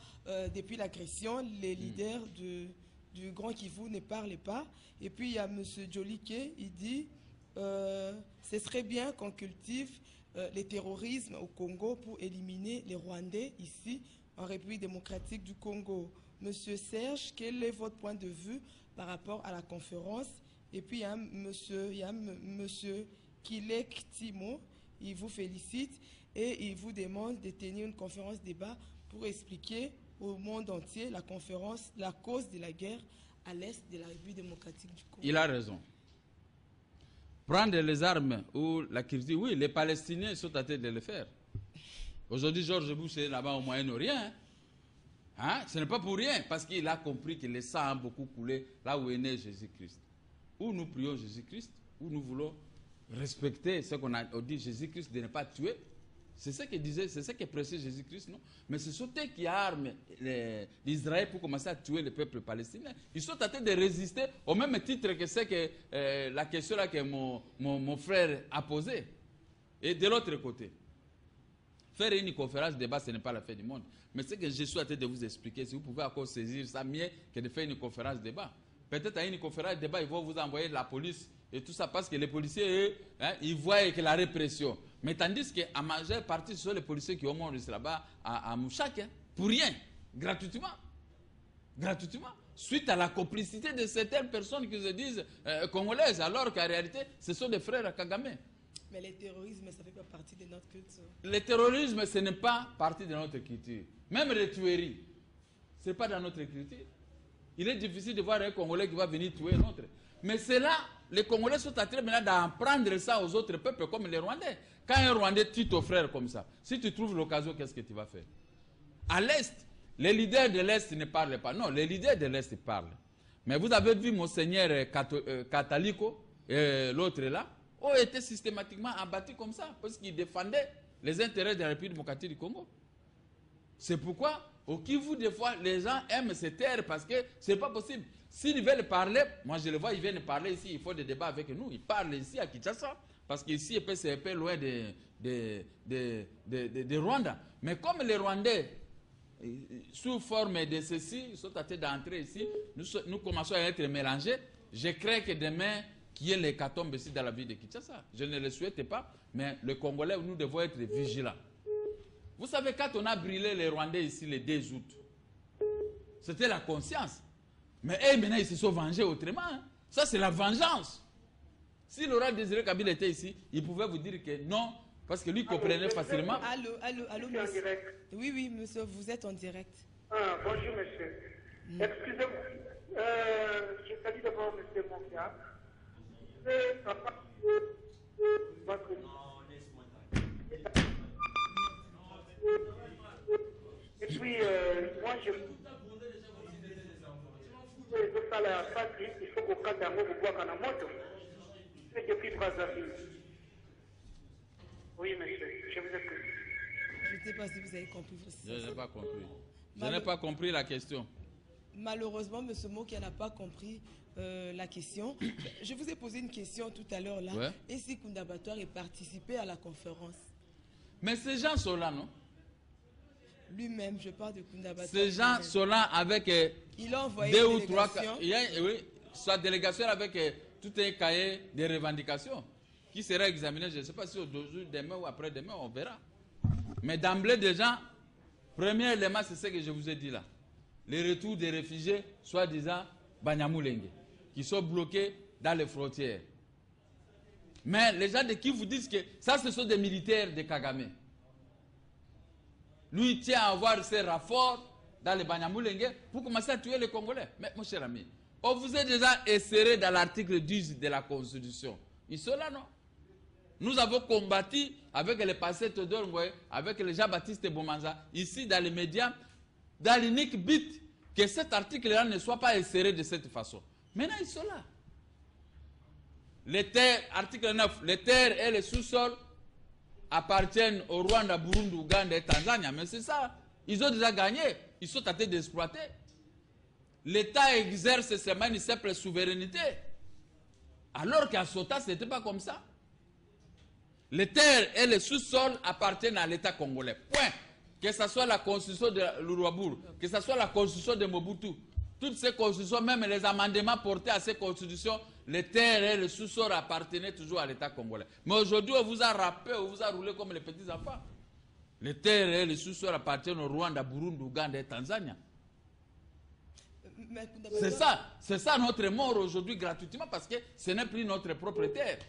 Speaker 1: depuis l'agression, les leaders du Grand Kivu ne parlent pas. Et puis, il y a monsieur Jolike, il dit, ce serait bien qu'on cultive le terrorisme au Congo pour éliminer les Rwandais ici, en République démocratique du Congo. Monsieur Serge, quel est votre point de vue par rapport à la conférence? Et puis, il y a monsieur Kilek Timo, il vous félicite et il vous demande de tenir une conférence débat pour expliquer au monde entier la cause de la guerre à l'est de la République démocratique du Congo.
Speaker 2: Il a raison. Prendre les armes ou la critique, oui, les Palestiniens sont en train de le faire. Aujourd'hui, George Bush est là-bas au Moyen-Orient. Hein? Ce n'est pas pour rien, parce qu'il a compris que le sang a beaucoup coulé là où est né Jésus-Christ. Où nous prions Jésus-Christ, où nous voulons respecter ce qu'on a dit Jésus-Christ de ne pas tuer. C'est ce que disait, c'est ce que prêchait Jésus-Christ, non? Mais ce sont eux qui arment l'Israël pour commencer à tuer le peuple palestinien. Ils sont en train de résister au même titre que c'est que la question là que mon frère a posée. Et de l'autre côté, faire une conférence de débat, ce n'est pas la fin du monde. Mais ce que je suis en train de vous expliquer, si vous pouvez encore saisir ça mieux que de faire une conférence de débat. Peut-être à une conférence de débat, ils vont vous envoyer la police et tout ça parce que les policiers, eux, ils voient que la répression. Mais tandis qu'à majeure partie, ce sont les policiers qui ont mort là-bas à Mouchak, hein, pour rien, gratuitement. Gratuitement. Suite à la complicité de certaines personnes qui se disent congolaises, alors qu'en réalité, ce sont des frères à Kagame.
Speaker 1: Mais le terrorisme, ça ne fait pas partie de notre culture.
Speaker 2: Le terrorisme, ce n'est pas partie de notre culture. Même les tueries, ce n'est pas dans notre culture. Il est difficile de voir un Congolais qui va venir tuer un autre. Mais c'est là, les Congolais sont en train maintenant d'apprendre ça aux autres peuples comme les Rwandais. Quand un Rwandais tue ton frère comme ça, si tu trouves l'occasion, qu'est-ce que tu vas faire? À l'Est, les leaders de l'Est ne parlent pas. Non, les leaders de l'Est parlent. Mais vous avez vu Monseigneur Catalico, l'autre là, ont été systématiquement abattus comme ça, parce qu'ils défendaient les intérêts de la République démocratique du Congo. C'est pourquoi, au Kivu, des fois, les gens aiment se taire parce que ce n'est pas possible. S'ils veulent parler, moi je le vois, ils viennent parler ici, il faut des débats avec nous. Ils parlent ici à Kinshasa, parce qu'ici, c'est un peu loin de Rwanda. Mais comme les Rwandais, sous forme de ceci, sont en train d'entrer ici, nous commençons à être mélangés. Je crains que demain, qu'il y ait l'hécatombe ici dans la ville de Kinshasa. Je ne le souhaite pas, mais les Congolais, nous devons être vigilants. Vous savez, quand on a brûlé les Rwandais ici le 2 août, c'était la conscience. Mais maintenant, ils se sont vengés autrement. Hein. Ça, c'est la vengeance. Si Laurent Désiré Kabila était ici, il pouvait vous dire que non, parce que lui comprenait facilement.
Speaker 1: Allô, monsieur. Oui, monsieur, vous êtes en direct.
Speaker 3: Bonjour, monsieur. Excusez-moi. Je salue d'abord monsieur Mokia. Et puis, moi, je... Il faut qu'au cas d'un mot, vous boire en moto. C'est depuis Brazzaville. Oui, monsieur, je vous écoute.
Speaker 1: Je ne sais pas si vous avez compris.
Speaker 2: Je n'ai pas compris. Je n'ai pas compris la question.
Speaker 1: Malheureusement, M. Mokia n'a pas compris la question. Je vous ai posé une question tout à l'heure là.
Speaker 2: Ouais.
Speaker 1: Et si Koundabatoire est participé à la conférence?
Speaker 2: Mais ces gens sont là, non?
Speaker 1: Lui-même, je parle de Koundabatoire.
Speaker 2: Ces gens sont là avec
Speaker 1: il a envoyé
Speaker 2: deux
Speaker 1: une
Speaker 2: ou trois...
Speaker 1: délégation.
Speaker 2: Oui, sa délégation avec tout un cahier de revendications qui sera examiné, je ne sais pas si aujourd'hui, demain ou après-demain, on verra. Mais d'emblée déjà, premier élément, c'est ce que je vous ai dit là. Les retours des réfugiés, soi-disant Banyamulenge, qui sont bloqués dans les frontières. Mais les gens de qui vous disent que ça, ce sont des militaires de Kagame. Lui, il tient à avoir ses rapports dans les Banyamulenge pour commencer à tuer les Congolais. Mais mon cher ami, on vous a déjà inséré dans l'article 10 de la Constitution. Ils sont là, non? Nous avons combattu avec le passé Théodore Ngoye, avec le Jean-Baptiste Bomanza, ici dans les médias, dans l'unique but que cet article-là ne soit pas inséré de cette façon. Maintenant, ils sont là. Les terres, article 9, les terres et les sous-sols appartiennent au Rwanda, Burundi, Ouganda et Tanzanie. Mais c'est ça. Ils ont déjà gagné. Ils sont tentés d'exploiter. L'État exerce seulement une simple souveraineté. Alors qu'à Sota, ce n'était pas comme ça. Les terres et les sous-sols appartiennent à l'État congolais. Point. Que ce soit la constitution de l'Uruabour, que ce soit la constitution de Mobutu, toutes ces constitutions, même les amendements portés à ces constitutions, les terres et les sous-sols appartenaient toujours à l'État congolais. Mais aujourd'hui, on vous a râpé, on vous a roulé comme les petits enfants. Les terres et les sous-sols appartiennent au Rwanda, Burundi, Ouganda et Tanzanie. C'est ça notre mort aujourd'hui gratuitement parce que ce n'est plus notre propre terre.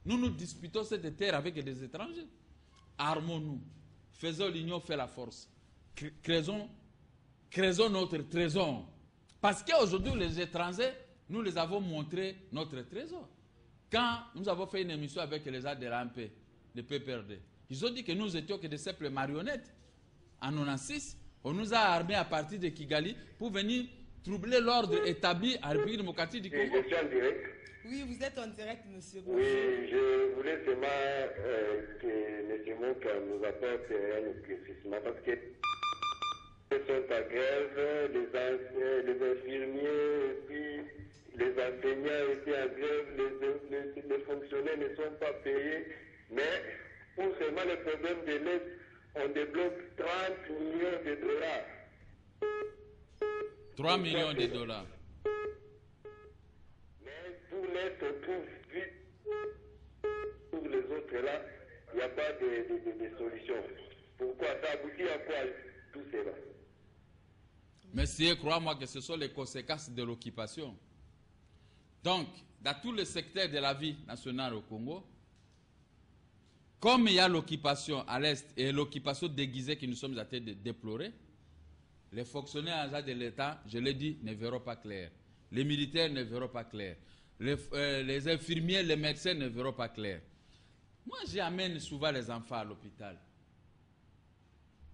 Speaker 2: Nous nous disputons cette terre avec des étrangers. Armons-nous. Faisons l'union, fait la force. Créons notre trésor. Parce qu'aujourd'hui, les étrangers, nous les avons montré notre trésor. Quand nous avons fait une émission avec les gens de l'AMP, de PPRD, ils ont dit que nous étions que des simples marionnettes. En 1996, on nous a armés à partir de Kigali pour venir troubler l'ordre établi à la République démocratique du Congo.
Speaker 3: Je suis en direct.
Speaker 1: Oui, vous êtes en direct, monsieur.
Speaker 3: Oui, je voulais seulement que M. Moka nous apporte un éclaircissement parce que ils sont à grève, les infirmiers et puis les enseignants étaient en grève, les fonctionnaires ne sont pas payés, mais pour seulement les problèmes de l'aide, on débloque 30 millions de dollars.
Speaker 2: 3 millions de dollars.
Speaker 3: Mais pour l'être tout vite, pour les autres là, il n'y a pas de solution. Pourquoi ça aboutit à quoi tout cela?
Speaker 2: Monsieur, crois-moi que ce sont les conséquences de l'occupation. Donc, dans tous les secteurs de la vie nationale au Congo, comme il y a l'occupation à l'Est et l'occupation déguisée que nous sommes en train de déplorer, les fonctionnaires de l'État, je l'ai dit, ne verront pas clair. Les militaires ne verront pas clair. Les infirmiers, les médecins ne verront pas clair. Moi, j'amène souvent les enfants à l'hôpital.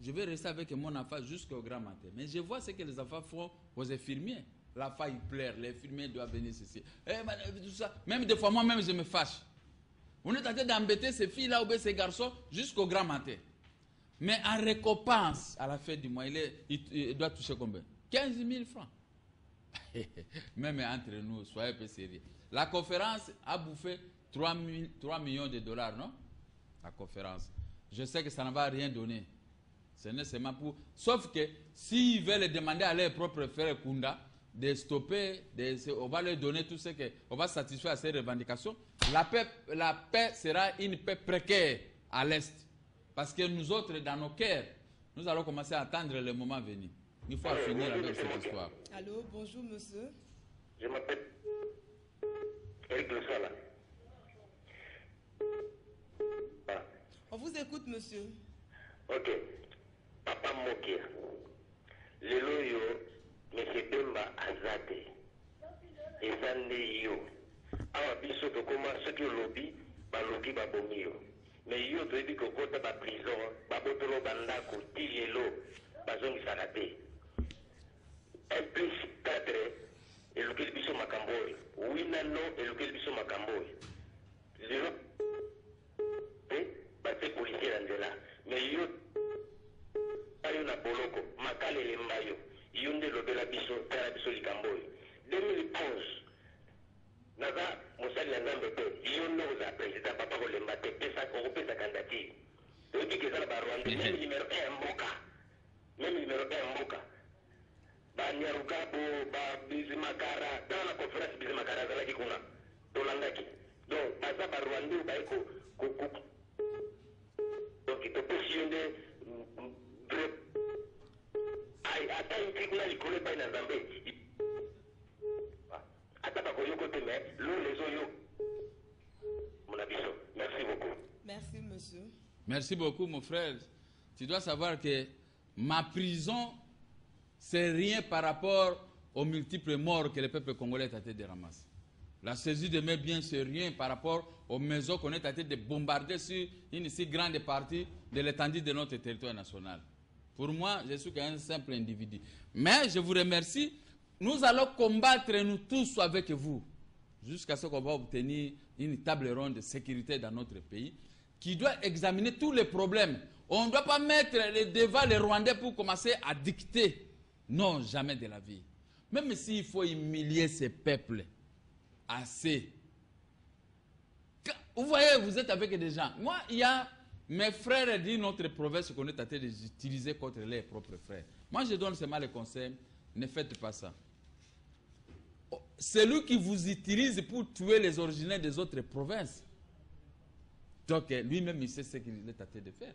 Speaker 2: Je vais rester avec mon enfant jusqu'au grand matin. Mais je vois ce que les enfants font aux infirmiers. L'enfant, il pleure, l'infirmier doit venir ici. Tout ça. Même des fois, moi-même, je me fâche. On est en train d'embêter ces filles-là ou ces garçons jusqu'au grand matin. Mais en récompense, à la fin du mois, il doit toucher combien? 15 000 francs. Même entre nous, soyez un peu sérieux. La conférence a bouffé 3 millions de dollars, non? La conférence. Je sais que ça ne va rien donner. Ce n'est seulement pour... Sauf que s'ils veulent demander à leur propre frère Kunda de stopper, on va leur donner tout ce que... On va satisfaire à ces revendications. La paix sera une paix précaire à l'Est. Parce que nous autres, dans nos cœurs, nous allons commencer à attendre le moment venu. Il faut finir avec cette histoire.
Speaker 1: Allô, bonjour monsieur.
Speaker 3: Je m'appelle Eric Le Sala. Ah.
Speaker 1: On vous écoute, monsieur.
Speaker 3: Ok. Papa Mokia. Lelo yo, M. Bemba Azate. Ezande yo. Awa biso tokoma soki olobi, balobi babomi yo. Mais yo toyebi kokota ba prison, babotolo bandako, ti lelo, bazongisaka te. 1+4 elukeli biso makambo oyo. Oui na no elukeli biso makambo oyo. Lelo te bate policier na nzela. Mais yo na boloko, makale lemba yo. Yo nde lobela biso, tala
Speaker 4: même numéro 1 Mboka. Même numéro 1 Mboka. Ba Nyarugabo, ba Bizimakara, dans la conférence Bizimakara, Zalaki Kuna, Tolandaki. Donc, Baza Barwandi, Baiko, Koukou. Donc, il te positionne vrai. Attends, il y a une collègue dans Zambé. Attends, mais l'eau, les eaux, mon avis. Merci beaucoup.
Speaker 1: Merci, monsieur.
Speaker 2: Merci beaucoup, mon frère. Tu dois savoir que ma prison, c'est rien par rapport aux multiples morts que le peuple congolais est tenté de ramasser. La saisie de mes biens, c'est rien par rapport aux maisons qu'on est tenté de bombarder sur une si grande partie de l'étendue de notre territoire national. Pour moi, je suis qu'un simple individu. Mais je vous remercie. Nous allons combattre, nous tous, avec vous, jusqu'à ce qu'on va obtenir une table ronde de sécurité dans notre pays, qui doit examiner tous les problèmes. On ne doit pas mettre devant les Rwandais pour commencer à dicter. Non, jamais de la vie. Même s'il faut humilier ces peuples, assez. Vous voyez, vous êtes avec des gens. Moi, il y a mes frères d'une autre province qu'on est tenté d'utiliser contre leurs propres frères. Moi, je donne seulement le conseil, ne faites pas ça. C'est lui qui vous utilise pour tuer les originaires des autres provinces. Donc, lui-même, il sait ce qu'il est tenté de faire.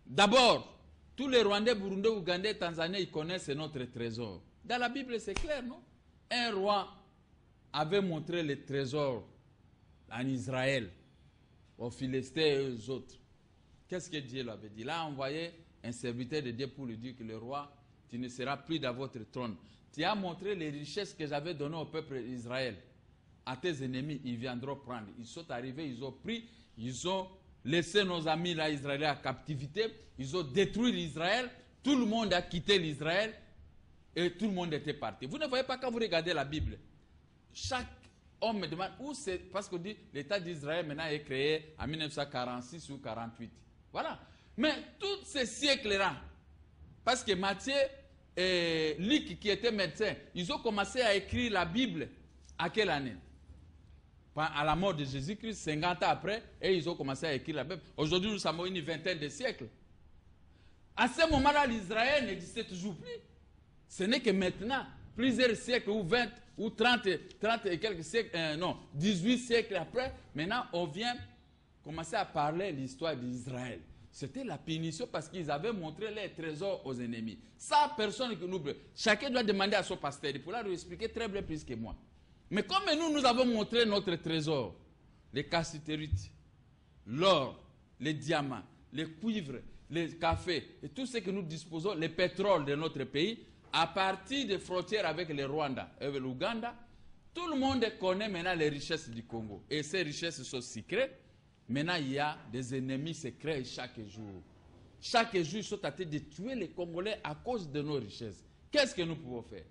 Speaker 2: D'abord, tous les Rwandais, Burundais, Ougandais, Tanzaniens, ils connaissent notre trésor. Dans la Bible, c'est clair, non? Un roi avait montré les trésors en Israël, aux Philistins et aux autres. Qu'est-ce que Dieu lui avait dit? Il a envoyé un serviteur de Dieu pour lui dire que le roi, tu ne seras plus dans votre trône. Tu as montré les richesses que j'avais données au peuple d'Israël. À tes ennemis, ils viendront prendre. Ils sont arrivés, ils ont pris, ils ont laissé nos amis là, Israéliens, en captivité. Ils ont détruit l'Israël. Tout le monde a quitté l'Israël et tout le monde était parti. Vous ne voyez pas quand vous regardez la Bible. Chaque homme me demande où c'est, parce qu'on dit l'État d'Israël maintenant est créé en 1946 ou 48. Voilà. Mais tous ces siècles-là, parce que Matthieu et Luc qui étaient médecins, ils ont commencé à écrire la Bible à quelle année? À la mort de Jésus-Christ, 50 ans après, et ils ont commencé à écrire la Bible. Aujourd'hui, nous sommes une vingtaine de siècles. À ce moment-là, l'Israël n'existait toujours plus. Ce n'est que maintenant, plusieurs siècles, ou 20, ou 30 et quelques siècles, non, 18 siècles après, maintenant, on vient commencer à parler de l'histoire d'Israël. C'était la punition parce qu'ils avaient montré les trésors aux ennemis. Ça, personne ne l'oublie. Chacun doit demander à son pasteur. Il pourra lui expliquer très bien plus que moi. Mais comme nous avons montré notre trésor, les cassitérites, l'or, les diamants, les cuivres, les cafés, et tout ce que nous disposons, le pétrole de notre pays, à partir des frontières avec le Rwanda et l'Ouganda, tout le monde connaît maintenant les richesses du Congo. Et ces richesses sont secrètes. Maintenant, il y a des ennemis secrets chaque jour. Chaque jour, ils sont tentés de tuer les Congolais à cause de nos richesses. Qu'est-ce que nous pouvons faire?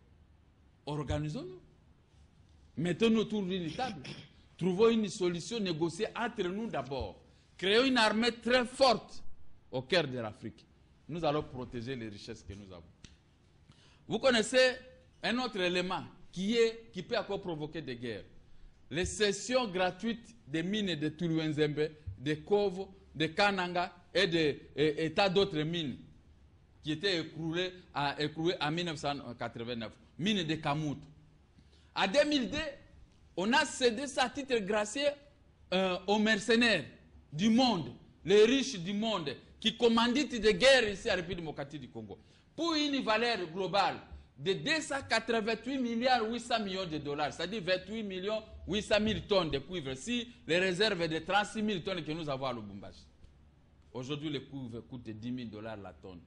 Speaker 2: Organisons-nous. Mettons-nous autour d'une table. Trouvons une solution négociée entre nous d'abord. Créons une armée très forte au cœur de l'Afrique. Nous allons protéger les richesses que nous avons. Vous connaissez un autre élément qui peut encore provoquer des guerres. Les cessions gratuites des mines de Tuluenzembe, de Kovo, de Kananga et tas d'autres mines qui étaient écrouées en 1989. Mines de Kamut. En 2002, on a cédé ça à titre gracieux aux mercenaires du monde, les riches du monde, qui commanditent des guerres ici à la République démocratique du Congo. Pour une valeur globale de 288 milliards 800 millions de dollars, c'est-à-dire 28 millions 800 000 tonnes de cuivre, si les réserves de 36 000 tonnes que nous avons à Lubumbashi. Aujourd'hui, le cuivre coûte 10 000 dollars la tonne.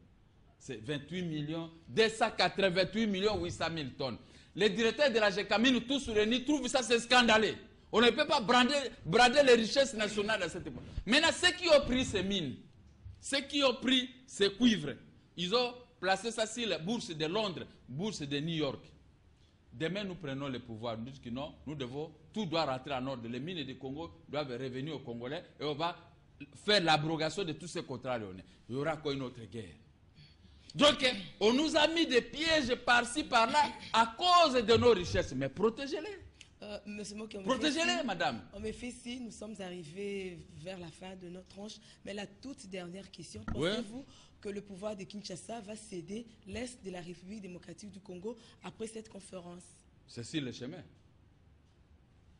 Speaker 2: C'est 28 millions, 288 millions 800 000 tonnes. Les directeurs de la GECAMINE, tous réunis, trouvent ça, c'est scandaleux. On ne peut pas brader les richesses nationales à cette époque. Maintenant, ceux qui ont pris ces mines, ceux qui ont pris ces cuivres, ils ont placé ça sur la bourse de Londres, bourse de New York. Demain, nous prenons le pouvoir. Nous disons que non, tout doit rentrer en ordre. Les mines du Congo doivent revenir aux Congolais et on va faire l'abrogation de tous ces contrats léonais. Il y aura quoi une autre guerre? Donc, on nous a mis des pièges par-ci, par-là, à cause de nos richesses. Mais protégez-les.
Speaker 1: Monsieur Moké,
Speaker 2: Protégez-les, madame.
Speaker 1: On me fait si nous sommes arrivés vers la fin de notre tranche. Mais la toute dernière question,
Speaker 2: Oui.
Speaker 1: pensez-vous que le pouvoir de Kinshasa va céder l'Est de la République démocratique du Congo après cette conférence?
Speaker 2: C'est sur le chemin.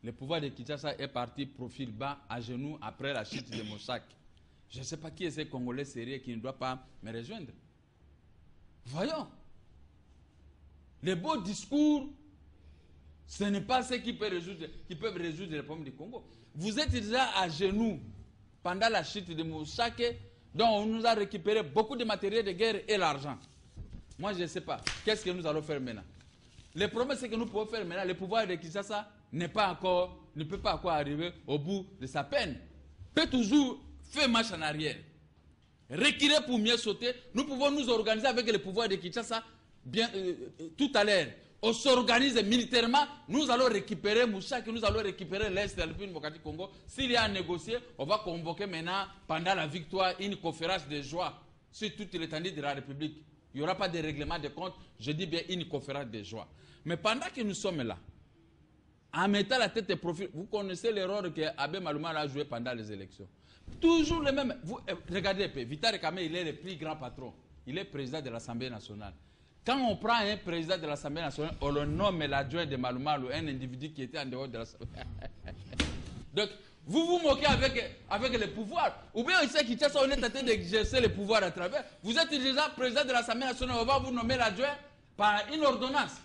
Speaker 2: Le pouvoir de Kinshasa est parti profil bas, à genoux, après la chute de Mossack. Je ne sais pas qui est ce Congolais sérieux qui ne doit pas me rejoindre. Voyons. Les beaux discours, ce n'est pas ce qui peuvent résoudre les problèmes du Congo. Vous êtes déjà à genoux pendant la chute de Mossack, dont on nous a récupéré beaucoup de matériel de guerre et l'argent. Moi, je ne sais pas. Qu'est-ce que nous allons faire maintenant? Le problème, c'est que nous pouvons faire maintenant. Le pouvoir de Kinshasa ne peut pas encore arriver au bout de sa peine. Peut toujours faire marche en arrière. Reculer pour mieux sauter. Nous pouvons nous organiser avec le pouvoir de Kinshasa tout à l'heure. On s'organise militairement. Nous allons récupérer Moussaki, nous allons récupérer l'Est de la République démocratique du Congo. S'il y a à négocier, on va convoquer maintenant, pendant la victoire, une conférence de joie sur toute l'étendue de la République. Il n'y aura pas de règlement de compte, je dis bien une conférence de joie. Mais pendant que nous sommes là, en mettant la tête de profil, vous connaissez l'erreur que Abbé Malouma a joué pendant les élections. Toujours le même. Vous, regardez, Vital Kamé, il est le plus grand patron. Il est président de l'Assemblée nationale. Quand on prend un président de l'Assemblée nationale, on le nomme l'adjoint de Malouma, un individu qui était en dehors de l'Assemblée. Donc, vous vous moquez avec le pouvoir. Ou bien, ici, Kinshasa, on est en train d'exercer le pouvoir à travers. Vous êtes déjà président de l'Assemblée nationale, on va vous nommer l'adjoint par une ordonnance.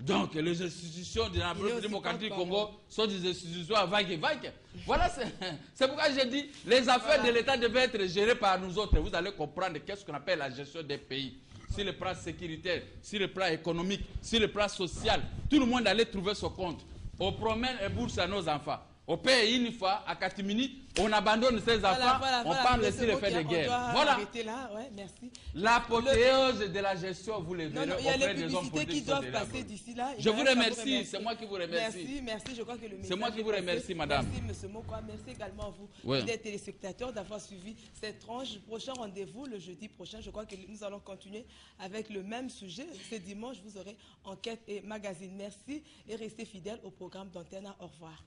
Speaker 2: Donc, les institutions de la République démocratique du Congo sont des institutions à vague. Voilà, c'est pourquoi j'ai dit, les affaires de l'État devaient être gérées par nous autres. Vous allez comprendre qu'est-ce qu'on appelle la gestion des pays. Sur le plan sécuritaire, sur le plan économique, sur le plan social, tout le monde allait trouver son compte. On promène et bourse à nos enfants. On paye une fois à Katimini, on abandonne ses enfants, on parle aussi des faits de guerre. Voilà. L'apothéose de la gestion, vous le verrez auprès des hommes politiques qui doivent passer d'ici là. Je vous remercie, c'est moi qui vous remercie.
Speaker 1: Merci, je crois que le message.
Speaker 2: C'est moi qui vous remercie, madame.
Speaker 1: Merci, M. Mokwa. Merci également à vous, des téléspectateurs, d'avoir suivi cette tranche. Prochain rendez-vous, le jeudi prochain. Je crois que nous allons continuer avec le même sujet. Ce dimanche, vous aurez enquête et magazine. Merci et restez fidèles au programme d'Antenne. Au revoir.